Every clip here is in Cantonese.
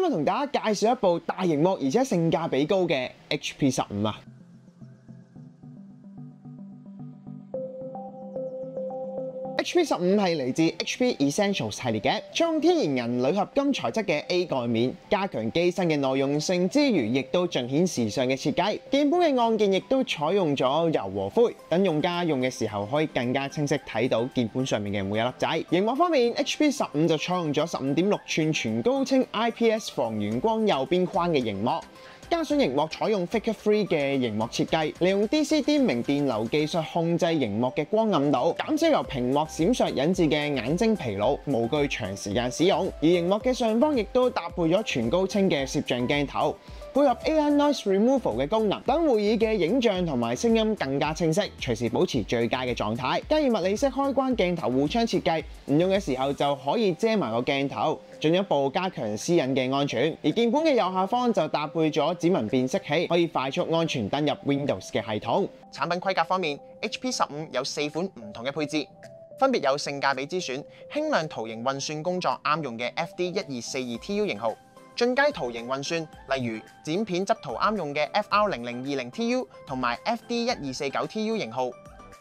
今日同大家介紹一部大螢幕而且性價比高嘅 HP15啊！HP15係嚟自 HP Essentials 系列嘅，採用天然銀鋁合金材質嘅 A 蓋面，加強機身嘅耐用性之餘，亦都盡顯時尚嘅設計。鍵盤嘅按鍵亦都採用咗柔和灰，等用家用嘅時候可以更加清晰睇到鍵盤上面嘅每一粒仔。螢幕方面 ，HP15 就採用咗15.6吋全高清 IPS 防眩光右邊框嘅螢幕。加上螢幕採用 Flicker Free 嘅螢幕設計，利用 DCD 明電流技術控制螢幕嘅光暗度，減少由屏幕閃爍引致嘅眼睛疲勞，無懼長時間使用。而螢幕嘅上方亦都搭配咗全高清嘅攝像鏡頭，配合 AI Noise Removal 嘅功能，等會議嘅影像同埋聲音更加清晰，隨時保持最佳嘅狀態。加以物理式開關鏡頭護窗設計，唔用嘅時候就可以遮埋個鏡頭，進一步加強私隱嘅安全。而鍵盤嘅右下方就搭配咗指紋辨識器，可以快速安全登入 Windows 嘅系統。產品規格方面 ，HP15 有4款唔同嘅配置，分別有性價比之選、輕量圖形運算工作啱用嘅 FD1242TU 型號。進階圖形運算，例如剪片執圖啱用嘅 FR0020TU 同埋 FD1249TU 型號。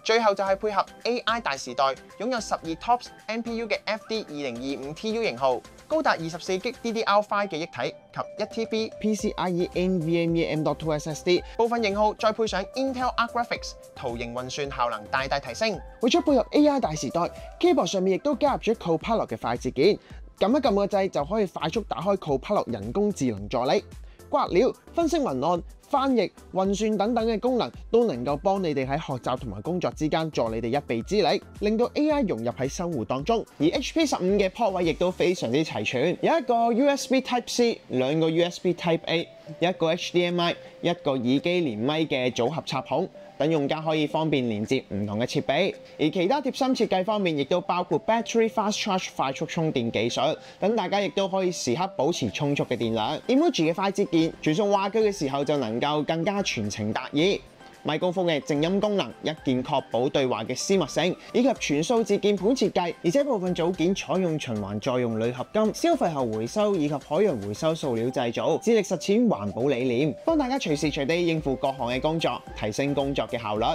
最後就係配合 AI 大時代，擁有12 TOPS NPU 嘅 FD2025TU 型號，高達24GB DDR5 記憶體及1TB PCIe NVMe M.2 SSD。部分型號再配上 Intel Arc Graphics， 圖形運算效能大大提升。為咗配合 AI 大時代 ，keyboard 上面亦都加入咗 Copilot 嘅快捷鍵，撳一撳個掣就可以快速打開 Copilot 人工智能助理。刮料、分析文案、翻譯、運算等等嘅功能都能夠幫你哋喺學習同埋工作之間助你哋一臂之力，令到 AI 融入喺生活當中。而 HP15 嘅 port 位亦都非常之齊全，有一個 USB Type C、2個 USB Type A、一個 HDMI、一個耳機連咪嘅組合插孔，等用家可以方便連接唔同嘅設備。而其他貼心設計方面，亦都包括 Battery Fast Charge 快速充電技術，等大家亦都可以時刻保持充足嘅電量。Emoji 嘅快捷鍵傳送話句嘅時候就能夠更加傳情達意。咪高峰嘅靜音功能，一鍵確保對話嘅私密性，以及全數字鍵盤設計，而且部分組件採用循環再用鋁合金、消費後回收以及海洋回收塑料製造，致力實踐環保理念，幫大家隨時隨地應付各項嘅工作，提升工作嘅效率。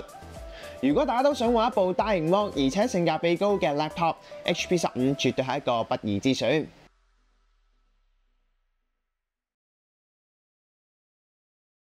如果大家都想揾一部大螢幕而且性價比高嘅 laptop，HP15 絕對係一個不二之選。